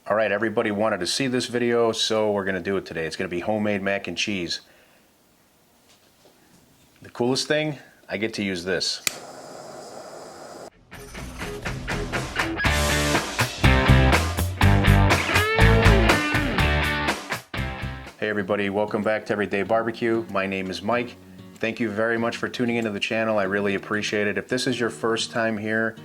All right, everybody wanted to see this video, so we're gonna do it today. It's gonna be homemade mac and cheese. The coolest thing, I get to use this. Hey everybody, welcome back to Everyday Barbecue. My name is Mike. Thank you very much for tuning into the channel. I really appreciate it. If this is your first time here,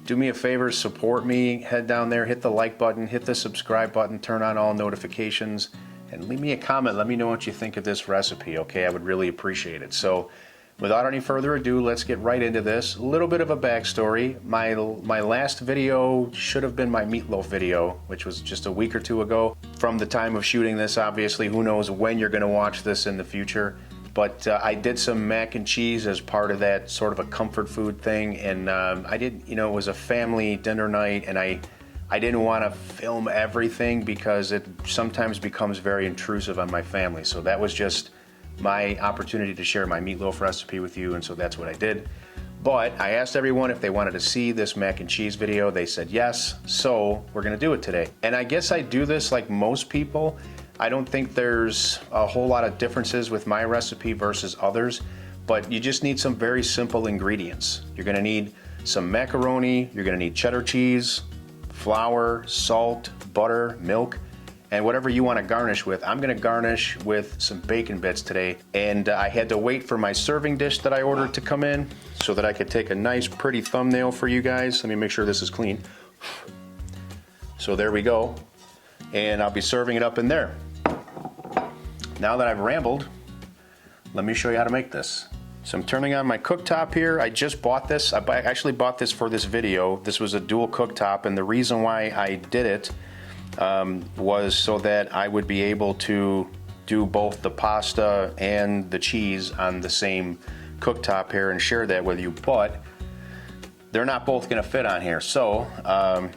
do me a favor, support me, head down there, hit the like button, hit the subscribe button, turn on all notifications, and leave me a comment. Let me know what you think of this recipe, okay? I would really appreciate it. So, without any further ado, let's get right into this. A little bit of a backstory. My last video should have been my meatloaf video, which was just a week or two ago. From the time of shooting this, obviously, who knows when you're gonna watch this in the future. But I did some mac and cheese as part of that sort of a comfort food thing, and I did, you know, it was a family dinner night, and I didn't want to film everything because it sometimes becomes very intrusive on my family. So that was just my opportunity to share my meatloaf recipe with you, and so that's what I did. But I asked everyone if they wanted to see this mac and cheese video. They said yes, so we're gonna do it today. And I guess I do this like most people. I don't think there's a whole lot of differences with my recipe versus others, but you just need some very simple ingredients. You're gonna need some macaroni, you're gonna need cheddar cheese, flour, salt, butter, milk, and whatever you want to garnish with. I'm gonna garnish with some bacon bits today, and I had to wait for my serving dish that I ordered to come in so that I could take a nice pretty thumbnail for you guys. Let me make sure this is clean. So there we go. And I'll be serving it up in there. Now that I've rambled, let me show you how to make this. So I'm turning on my cooktop here. I just bought this. I actually bought this for this video. This was a dual cooktop, and the reason why I did it was so that I would be able to do both the pasta and the cheese on the same cooktop here and share that with you, but they're not both gonna fit on here. So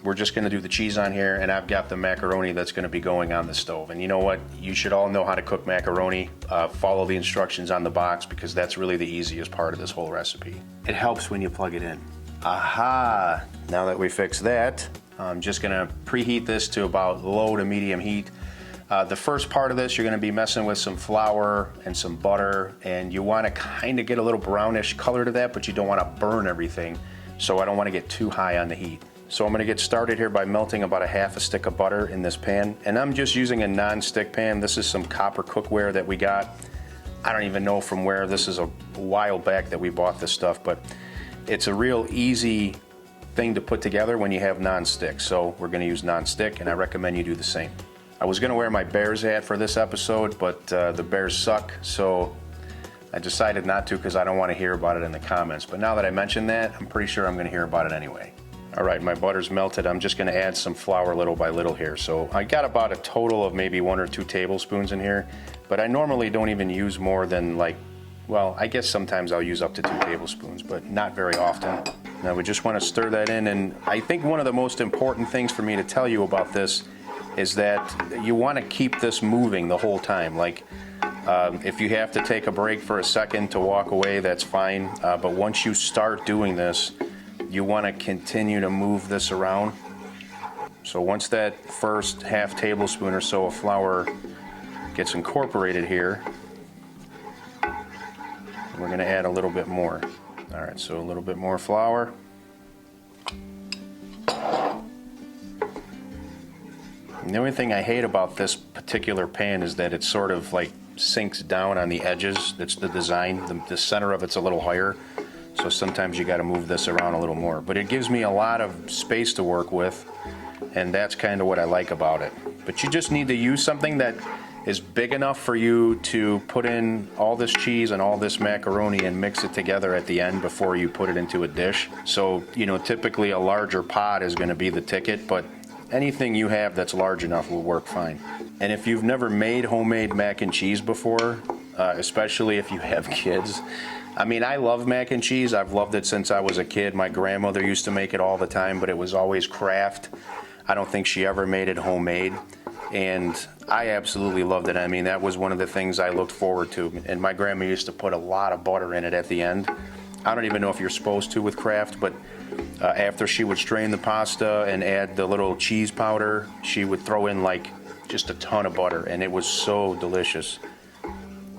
we're just gonna do the cheese on here, and I've got the macaroni that's gonna be going on the stove. And you know what? You should all know how to cook macaroni. Follow the instructions on the box, because that's really the easiest part of this whole recipe. It helps when you plug it in. Aha! Now that we fixed that, I'm just gonna preheat this to about low to medium heat. The first part of this, you're gonna be messing with some flour and some butter, and you wanna kinda get a little brownish color to that, but you don't wanna burn everything. So I don't want to get too high on the heat. So I'm going to get started here by melting about a half a stick of butter in this pan. And I'm just using a non-stick pan. This is some copper cookware that we got. I don't even know from where. This is a while back that we bought this stuff, but it's a real easy thing to put together when you have non-stick. So we're going to use non-stick, and I recommend you do the same. I was going to wear my Bears hat for this episode, but the Bears suck, so I decided not to because I don't want to hear about it in the comments. But now that I mentioned that, I'm pretty sure I'm going to hear about it anyway. All right, my butter's melted. I'm just going to add some flour little by little here. So I got about a total of maybe 1 or 2 tablespoons in here, but I normally don't even use more than well, I guess sometimes I'll use up to 2 tablespoons, but not very often. Now we just want to stir that in, and I think one of the most important things for me to tell you about this is that you want to keep this moving the whole time. If you have to take a break for a second to walk away, that's fine. But once you start doing this, you want to continue to move this around. So once that first half tablespoon or so of flour gets incorporated here, we're going to add a little bit more. All right, so a little bit more flour. And the only thing I hate about this particular pan is that it's sort of sinks down on the edges. That's the design. The center of it's a little higher, so sometimes you got to move this around a little more. But it gives me a lot of space to work with, and that's kind of what I like about it. But you just need to use something that is big enough for you to put in all this cheese and all this macaroni and mix it together at the end before you put it into a dish. So, you know, typically a larger pot is going to be the ticket, but anything you have that's large enough will work fine. And if you've never made homemade mac and cheese before, especially if you have kids, I mean, I love mac and cheese. I've loved it since I was a kid. My grandmother used to make it all the time, but it was always Kraft. I don't think she ever made it homemade. And I absolutely loved it. I mean, that was one of the things I looked forward to. And my grandma used to put a lot of butter in it at the end. I don't even know if you're supposed to with Kraft, but After she would strain the pasta and add the little cheese powder, she would throw in like just a ton of butter, and it was so delicious.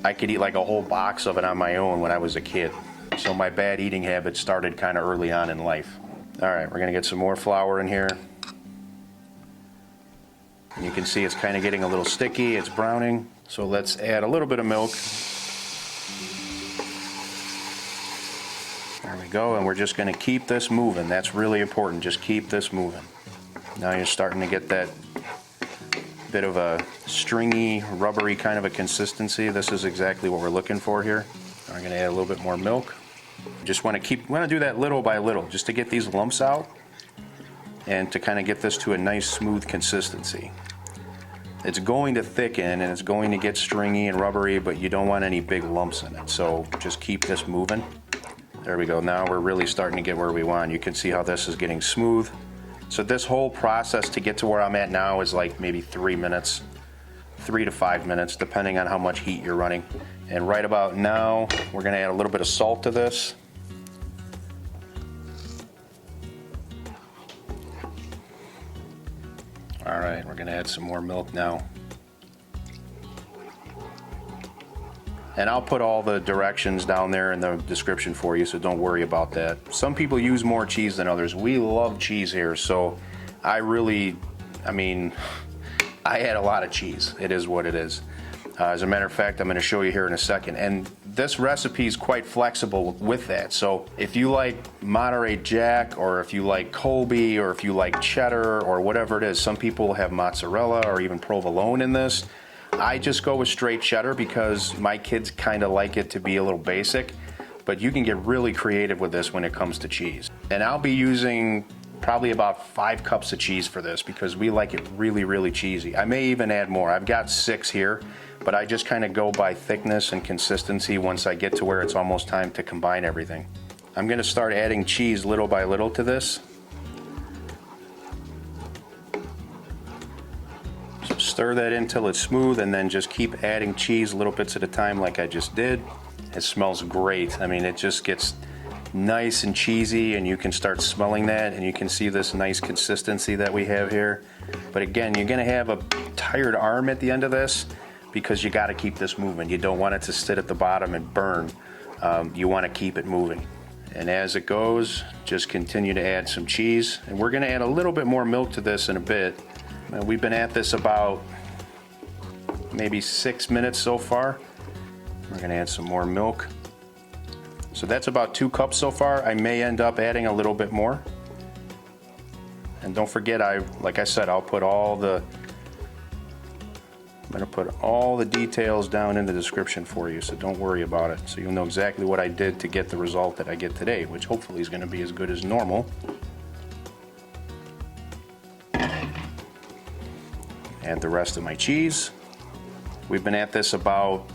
I could eat like a whole box of it on my own when I was a kid. So my bad eating habits started kind of early on in life. All right, we're gonna get some more flour in here. And you can see it's kind of getting a little sticky, it's browning. So let's add a little bit of milk. There we go, and we're just gonna keep this moving. That's really important, just keep this moving. Now you're starting to get that bit of a stringy, rubbery kind of a consistency. This is exactly what we're looking for here. I'm gonna add a little bit more milk. Just wanna do that little by little, just to get these lumps out and to kind of get this to a nice smooth consistency. It's going to thicken and it's going to get stringy and rubbery, but you don't want any big lumps in it. So just keep this moving. There we go, now we're really starting to get where we want. You can see how this is getting smooth. So this whole process to get to where I'm at now is like maybe 3 minutes, 3 to 5 minutes, depending on how much heat you're running. And right about now, we're gonna add a little bit of salt to this. All right, we're gonna add some more milk now. And I'll put all the directions down there in the description for you, so don't worry about that. Some people use more cheese than others. We love cheese here, so I mean, I had a lot of cheese. It is what it is. As a matter of fact, I'm gonna show you here in a second. And this recipe is quite flexible with that. So if you like Monterey Jack, or if you like Colby, or if you like cheddar, or whatever it is, some people have mozzarella or even provolone in this. I just go with straight cheddar because my kids kind of like it to be a little basic, but you can get really creative with this when it comes to cheese. And I'll be using probably about 5 cups of cheese for this because we like it really, really cheesy. I may even add more. I've got 6 here, but I just kind of go by thickness and consistency once I get to where it's almost time to combine everything. I'm gonna start adding cheese little by little to this. Stir that in till it's smooth, and then just keep adding cheese little bits at a time like I just did. It smells great. I mean, it just gets nice and cheesy, and you can start smelling that, and you can see this nice consistency that we have here. But again, you're gonna have a tired arm at the end of this because you gotta keep this moving. You don't want it to sit at the bottom and burn. You wanna keep it moving. And as it goes, just continue to add some cheese. And we're gonna add a little bit more milk to this in a bit. We've been at this about maybe 6 minutes so far. We're gonna add some more milk. So that's about 2 cups so far. I may end up adding a little bit more. And don't forget, like I said, I'm gonna put all the details down in the description for you, so don't worry about it. So you'll know exactly what I did to get the result that I get today, which hopefully is gonna be as good as normal. Add the rest of my cheese. We've been at this about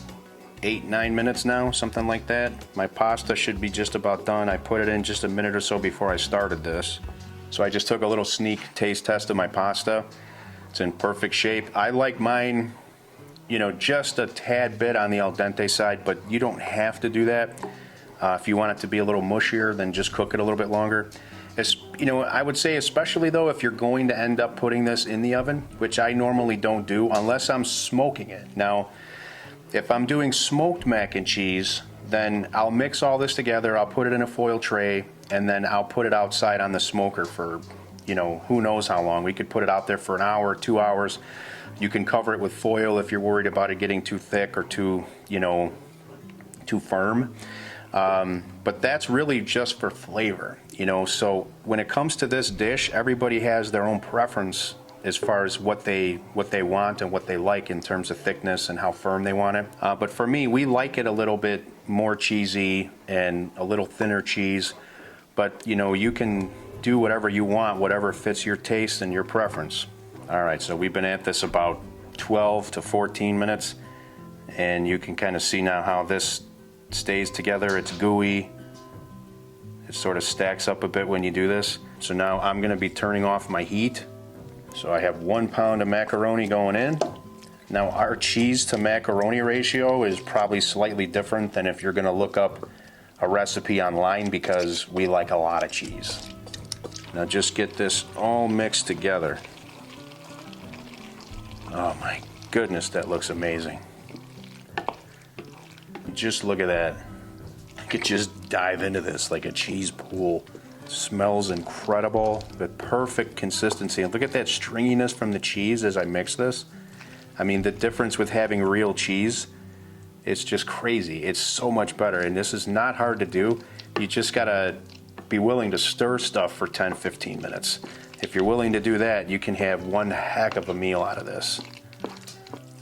8-9 minutes now, something like that. My pasta should be just about done. I put it in just a minute or so before I started this. So I just took a little sneak taste test of my pasta. It's in perfect shape. I like mine, you know, just a tad bit on the al dente side, but you don't have to do that. If you want it to be a little mushier, then just cook it a little bit longer. You know, I would say especially though if you're going to end up putting this in the oven, which I normally don't do unless I'm smoking it. Now, if I'm doing smoked mac and cheese, then I'll mix all this together, I'll put it in a foil tray, and then I'll put it outside on the smoker for, you know, who knows how long. We could put it out there for an hour, 2 hours. You can cover it with foil if you're worried about it getting too thick or too, you know, too firm. But that's really just for flavor, you know. So when it comes to this dish, everybody has their own preference as far as what they want and what they like in terms of thickness and how firm they want it. But for me, we like it a little bit more cheesy and a little thinner cheese. But you know, you can do whatever you want, whatever fits your taste and your preference. All right, so we've been at this about 12 to 14 minutes, and you can kind of see now how this stays together. It's gooey. It sort of stacks up a bit when you do this. So now I'm going to be turning off my heat. So I have 1 pound of macaroni going in. Now our cheese to macaroni ratio is probably slightly different than if you're going to look up a recipe online, because we like a lot of cheese. Now just get this all mixed together. Oh my goodness, that looks amazing. Just look at that. I could just dive into this like a cheese pool. Smells incredible, the perfect consistency. And look at that stringiness from the cheese as I mix this. I mean, the difference with having real cheese, it's just crazy. It's so much better, and this is not hard to do. You just gotta be willing to stir stuff for 10-15 minutes. If you're willing to do that, you can have one heck of a meal out of this.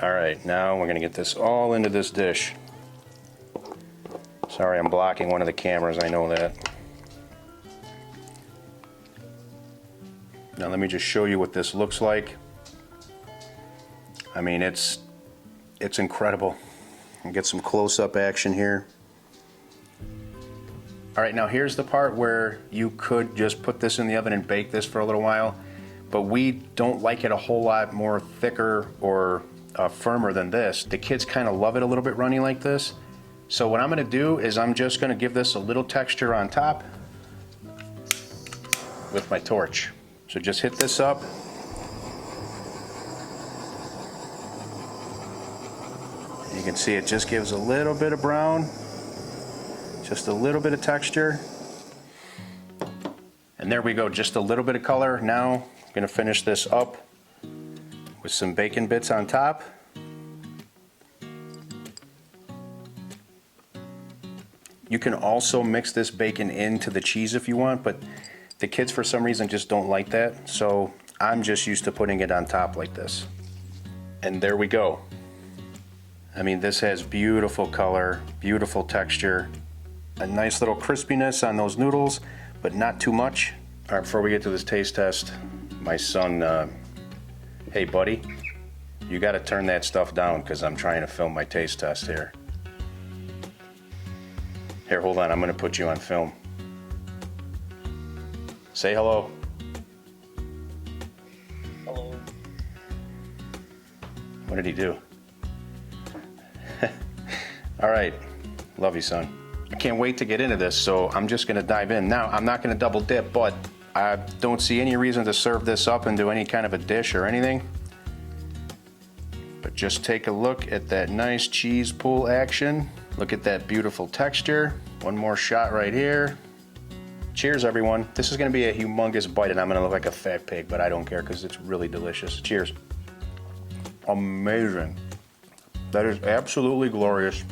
All right, now we're gonna get this all into this dish. Sorry, I'm blocking one of the cameras, I know that. Now let me just show you what this looks like. I mean, it's incredible. I'll get some close-up action here. All right, now here's the part where you could just put this in the oven and bake this for a little while, but we don't like it a whole lot more thicker or firmer than this. The kids kind of love it a little bit runny like this. So what I'm gonna do is I'm just gonna give this a little texture on top with my torch. So just hit this up. You can see it just gives a little bit of brown, just a little bit of texture. And there we go, just a little bit of color. Now I'm gonna finish this up with some bacon bits on top. You can also mix this bacon into the cheese if you want, but the kids for some reason just don't like that. So I'm just used to putting it on top like this. And there we go. I mean, this has beautiful color, beautiful texture, a nice little crispiness on those noodles, but not too much. All right, before we get to this taste test, my son, hey buddy, you gotta turn that stuff down because I'm trying to film my taste test here. Here, hold on, I'm gonna put you on film. Say hello. Hello. What did he do? All right, love you, son. I can't wait to get into this, so I'm just gonna dive in. Now, I'm not gonna double dip, but I don't see any reason to serve this up into any kind of a dish or anything. But just take a look at that nice cheese pool action. Look at that beautiful texture. One more shot right here. Cheers, everyone. This is gonna be a humongous bite and I'm gonna look like a fat pig, but I don't care because it's really delicious. Cheers. Amazing. That is absolutely glorious.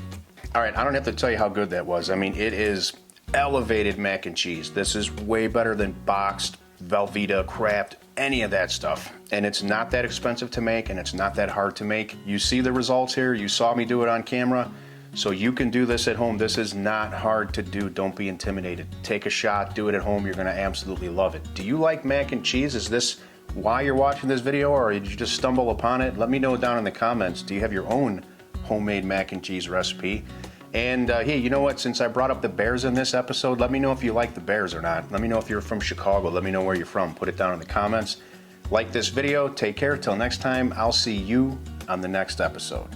All right, I don't have to tell you how good that was. I mean, it is elevated mac and cheese. This is way better than boxed, Velveeta, Kraft, any of that stuff. And it's not that expensive to make and it's not that hard to make. You see the results here. You saw me do it on camera. So you can do this at home. This is not hard to do. Don't be intimidated. Take a shot, do it at home. You're gonna absolutely love it. Do you like mac and cheese? Is this why you're watching this video or did you just stumble upon it? Let me know down in the comments. Do you have your own homemade mac and cheese recipe? And hey, you know what? Since I brought up the Bears in this episode, let me know if you like the Bears or not. Let me know if you're from Chicago. Let me know where you're from. Put it down in the comments. Like this video. Take care. Till next time, I'll see you on the next episode.